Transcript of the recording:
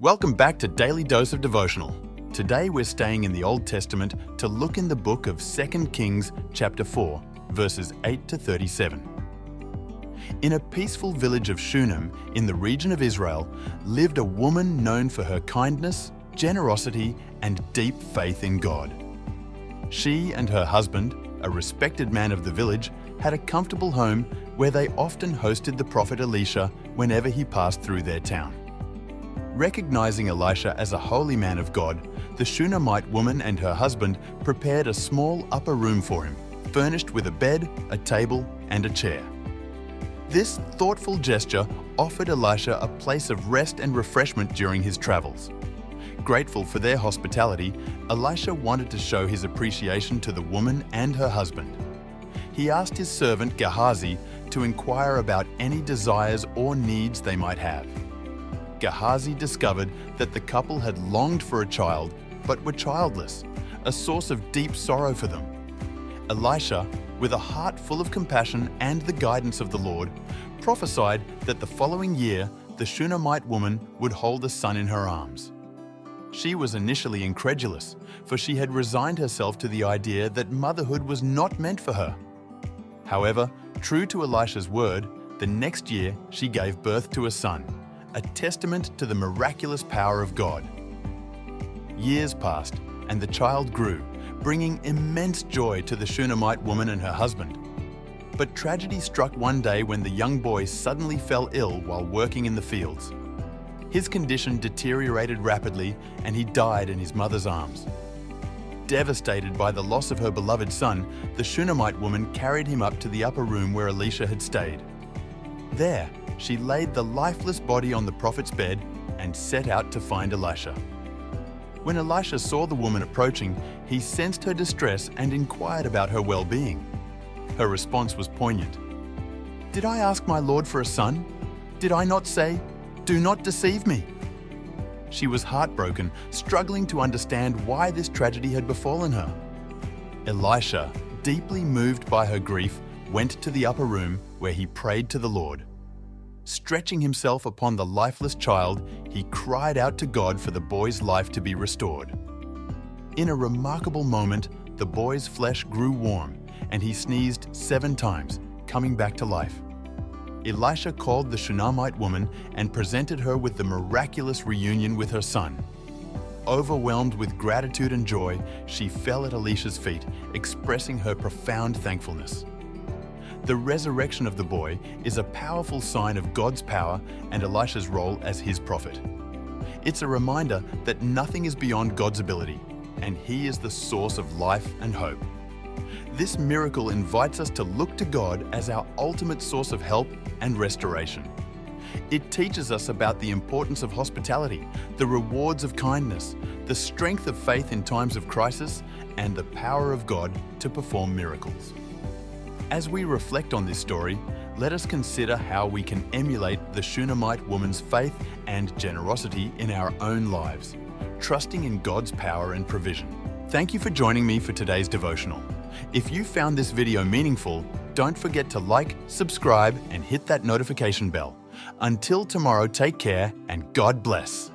Welcome back to Daily Dose of Devotional. Today we're staying in the Old Testament to look in the book of 2 Kings chapter 4, verses 8 to 37. In a peaceful village of Shunem in the region of Israel lived a woman known for her kindness, generosity, and deep faith in God. She and her husband, a respected man of the village, had a comfortable home where they often hosted the prophet Elisha whenever he passed through their town. Recognizing Elisha as a holy man of God, the Shunammite woman and her husband prepared a small upper room for him, furnished with a bed, a table, and a chair. This thoughtful gesture offered Elisha a place of rest and refreshment during his travels. Grateful for their hospitality, Elisha wanted to show his appreciation to the woman and her husband. He asked his servant Gehazi to inquire about any desires or needs they might have. Gehazi discovered that the couple had longed for a child but were childless, a source of deep sorrow for them. Elisha, with a heart full of compassion and the guidance of the Lord, prophesied that the following year the Shunammite woman would hold a son in her arms. She was initially incredulous, for she had resigned herself to the idea that motherhood was not meant for her. However, true to Elisha's word, the next year she gave birth to a son, a testament to the miraculous power of God. Years passed, and the child grew, bringing immense joy to the Shunammite woman and her husband. But tragedy struck one day when the young boy suddenly fell ill while working in the fields. His condition deteriorated rapidly, and he died in his mother's arms. Devastated by the loss of her beloved son, the Shunammite woman carried him up to the upper room where Elisha had stayed. There, she laid the lifeless body on the prophet's bed and set out to find Elisha. When Elisha saw the woman approaching, he sensed her distress and inquired about her well-being. Her response was poignant. "Did I ask my Lord for a son? Did I not say, 'Do not deceive me'?" She was heartbroken, struggling to understand why this tragedy had befallen her. Elisha, deeply moved by her grief, went to the upper room where he prayed to the Lord. Stretching himself upon the lifeless child, he cried out to God for the boy's life to be restored. In a remarkable moment, the boy's flesh grew warm, and he sneezed 7 times, coming back to life. Elisha called the Shunammite woman and presented her with the miraculous reunion with her son. Overwhelmed with gratitude and joy, she fell at Elisha's feet, expressing her profound thankfulness. The resurrection of the boy is a powerful sign of God's power and Elisha's role as his prophet. It's a reminder that nothing is beyond God's ability, and He is the source of life and hope. This miracle invites us to look to God as our ultimate source of help and restoration. It teaches us about the importance of hospitality, the rewards of kindness, the strength of faith in times of crisis, and the power of God to perform miracles. As we reflect on this story, let us consider how we can emulate the Shunammite woman's faith and generosity in our own lives, trusting in God's power and provision. Thank you for joining me for today's devotional. If you found this video meaningful, don't forget to like, subscribe, and hit that notification bell. Until tomorrow, take care and God bless.